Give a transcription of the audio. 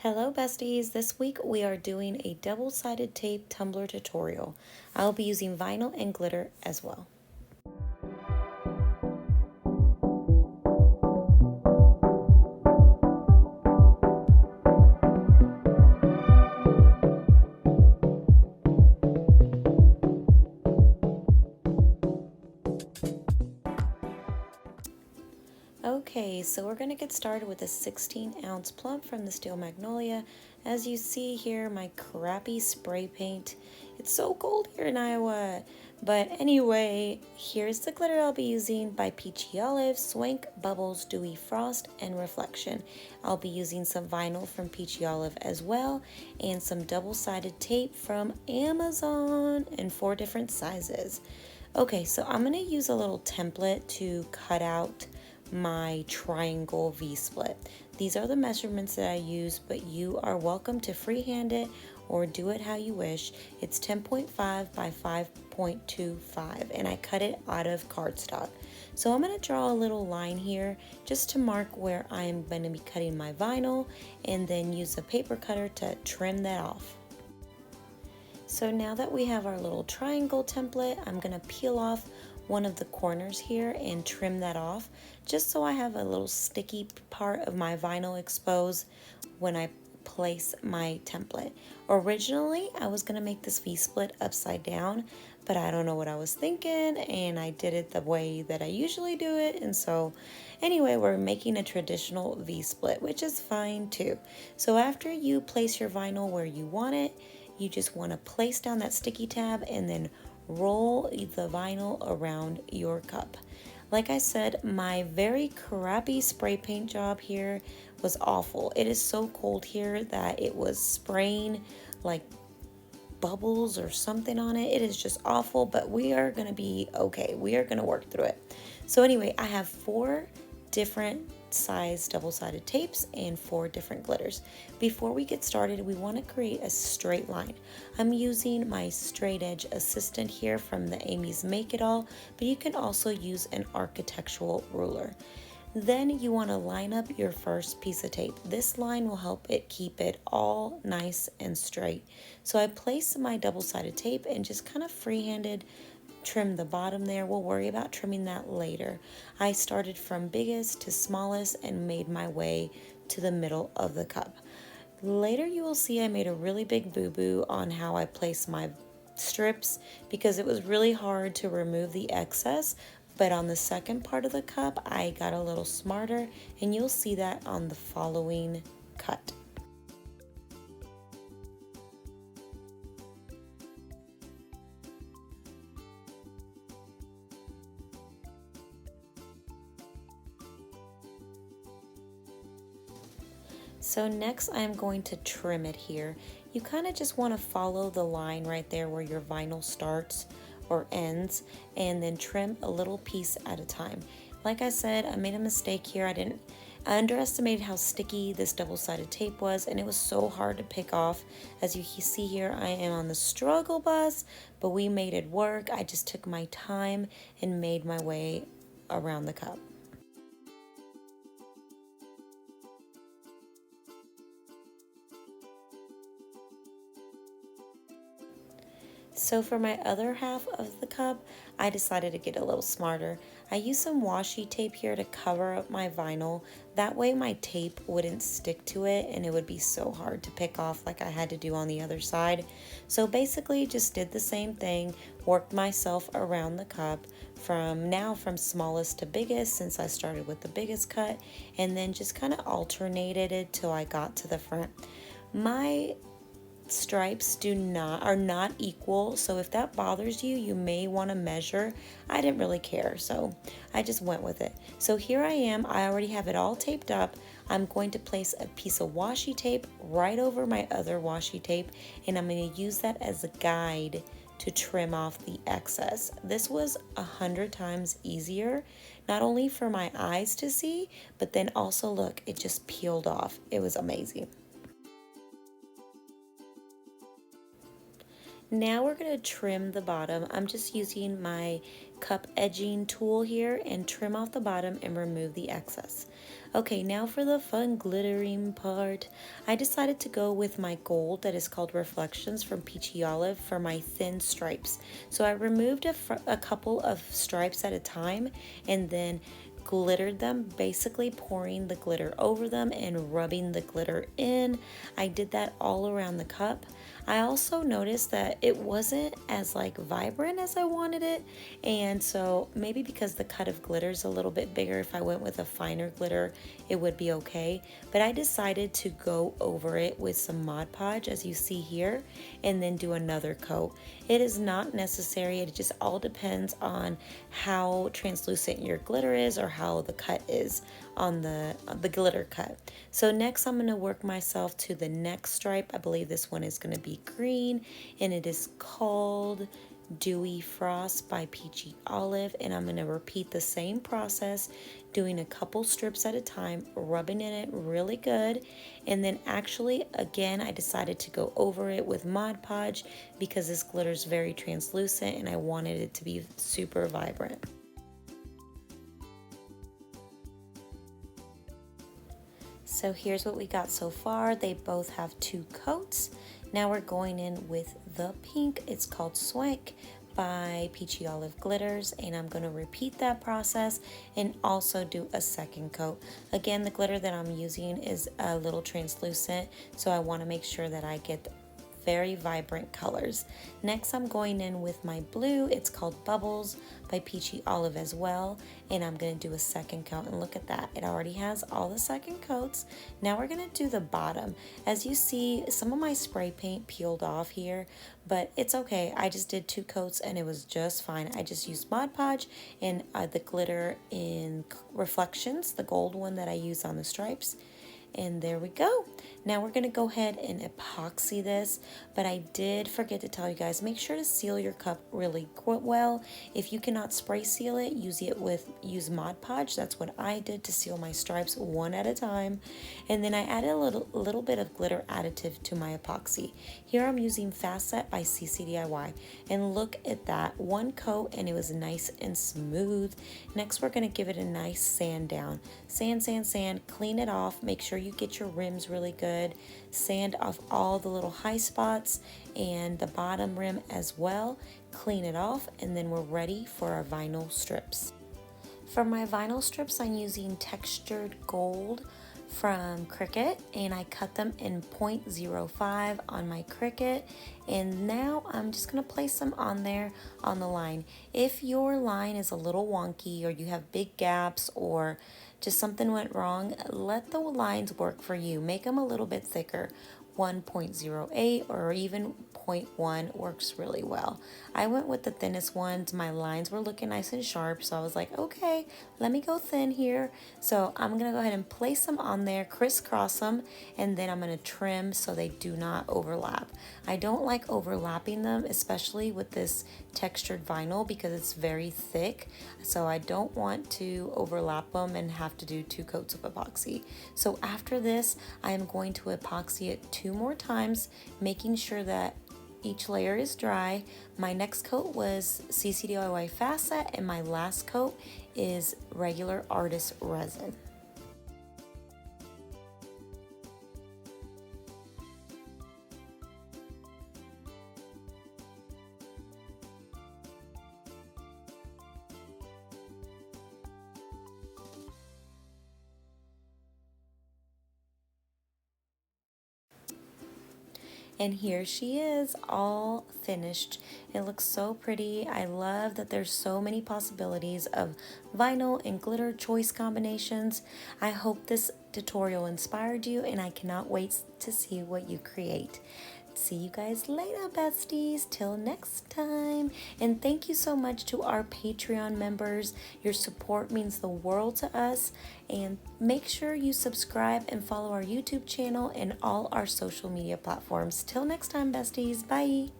Hello besties, this week we are doing a double-sided tape tumbler tutorial. I'll be using vinyl and glitter as well. Okay, so we're going to get started with a 16-ounce plump from the Steel Magnolia. As you see here, my crappy spray paint. It's so cold here in Iowa. But anyway, here's the glitter I'll be using by Peachy Olive, Swank, Bubbles, Dewy Frost, and Reflection. I'll be using some vinyl from Peachy Olive as well, and some double-sided tape from Amazon in 4 different sizes. Okay, so I'm going to use a little template to cut out my triangle V-split. These are the measurements that I use, but you are welcome to freehand it or do it how you wish. It's 10.5 by 5.25 and I cut it out of cardstock. So I'm going to draw a little line here just to mark where I'm going to be cutting my vinyl and then use a paper cutter to trim that off. So now that we have our little triangle template, I'm going to peel off one of the corners here and trim that off just so I have a little sticky part of my vinyl exposed when I place my template. Originally I was gonna make this V-split upside down, but I don't know what I was thinking and I did it the way that I usually do it, and so anyway we're making a traditional V-split, which is fine too. So after you place your vinyl where you want it, you just want to place down that sticky tab and then roll the vinyl around your cup. Like I said, my very crappy spray paint job here was awful. It is so cold here that it was spraying like bubbles or something on it. It is just awful, but we are going to be okay. We are going to work through it. So anyway, I have 4 different size double-sided tapes and 4 different glitters. Before we get started, we want to create a straight line. I'm using my straight edge assistant here from the Amy's Make It All, but you can also use an architectural ruler. Then you want to line up your first piece of tape. This line will help it keep it all nice and straight. So I place my double-sided tape and just kind of freehanded trim the bottom there. We'll worry about trimming that later. I started from biggest to smallest and made my way to the middle of the cup. Later you will see I made a really big boo-boo on how I place my strips because it was really hard to remove the excess, but on the second part of the cup I got a little smarter and you'll see that on the following cut. So next I'm going to trim it here. You kind of just want to follow the line right there where your vinyl starts or ends and then trim a little piece at a time. Like I said, I made a mistake here. I underestimated how sticky this double-sided tape was and it was so hard to pick off. As you see here, I am on the struggle bus, but we made it work. I just took my time and made my way around the cup. So for my other half of the cup, I decided to get a little smarter. I used some washi tape here to cover up my vinyl. That way my tape wouldn't stick to it and it would be so hard to pick off like I had to do on the other side. So basically just did the same thing, worked myself around the cup from smallest to biggest since I started with the biggest cut, and then just kind of alternated it till I got to the front. My stripes are not equal, so if that bothers you, you may want to measure. I didn't really care, so I just went with it. So here I am, I already have it all taped up. I'm going to place a piece of washi tape right over my other washi tape, and I'm going to use that as a guide to trim off the excess. This was 100 times easier, not only for my eyes to see, but then also look, it just peeled off. It was amazing. Now we're going to trim the bottom. I'm just using my cup edging tool here and trim off the bottom and remove the excess. Okay, now for the fun glittering part. I decided to go with my gold that is called Reflections from Peachy Olive for my thin stripes. So I removed a couple of stripes at a time and then glittered them, basically pouring the glitter over them and rubbing the glitter in. I did that all around the cup. I also noticed that it wasn't as like vibrant as I wanted it, and so maybe because the cut of glitter is a little bit bigger, if I went with a finer glitter it would be okay. But I decided to go over it with some Mod Podge, as you see here, and then do another coat. It is not necessary, it just all depends on how translucent your glitter is or how the cut is on the glitter cut. So next I'm going to work myself to the next stripe. I believe this one is going to be green, and it is called Dewy Frost by Peachy Olive, and I'm going to repeat the same process, doing a couple strips at a time, rubbing in it really good. And then actually again I decided to go over it with Mod Podge because this glitter is very translucent and I wanted it to be super vibrant. So here's what we got so far. They both have 2 coats. Now we're going in with the pink. It's called Swank by Peachy Olive Glitters, and I'm going to repeat that process and also do a second coat. Again, the glitter that I'm using is a little translucent, so I want to make sure that I get very vibrant colors. Next I'm going in with my blue. It's called Bubbles by Peachy Olive as well, and I'm going to do a second coat, and look at that, it already has all the second coats. Now we're going to do the bottom. As you see, some of my spray paint peeled off here, but it's okay. I just did 2 coats and it was just fine. I just used Mod Podge and the glitter in Reflections, the gold one that I use on the stripes. And there we go. Now we're going to go ahead and epoxy this, but I did forget to tell you guys, make sure to seal your cup really well. If you cannot spray seal it, use Mod Podge. That's what I did to seal my stripes one at a time. And then I added a little bit of glitter additive to my epoxy. Here I'm using FastSet by CCDIY, and look at that, 1 coat and it was nice and smooth. Next we're going to give it a nice sand down. Sand, sand, sand, clean it off. Make sure you get your rims really good. Sand off all the little high spots and the bottom rim as well. Clean it off, and then we're ready for our vinyl strips. For my vinyl strips, I'm using textured gold from Cricut, and I cut them in 0.05 on my Cricut, and now I'm just going to place them on there on the line. If your line is a little wonky or you have big gaps or just something went wrong, let the lines work for you. Make them a little bit thicker. 1.08 or even 0.1 works really well. I went with the thinnest ones. My lines were looking nice and sharp, so I was like, okay, let me go thin here. So I'm gonna go ahead and place them on there, crisscross them, and then I'm gonna trim so they do not overlap. I don't like overlapping them, especially with this textured vinyl, because it's very thick, so I don't want to overlap them and have to do 2 coats of epoxy. So after this, I am going to epoxy it 2 more times, making sure that each layer is dry. My next coat was CCDIY FastSet, and my last coat is regular artist resin. And here she is, all finished. It looks so pretty. I love that there's so many possibilities of vinyl and glitter choice combinations. I hope this tutorial inspired you, and I cannot wait to see what you create. See you guys later, besties. Till next time. And thank you so much to our Patreon members. Your support means the world to us. And make sure you subscribe and follow our YouTube channel and all our social media platforms. Till next time, besties. Bye.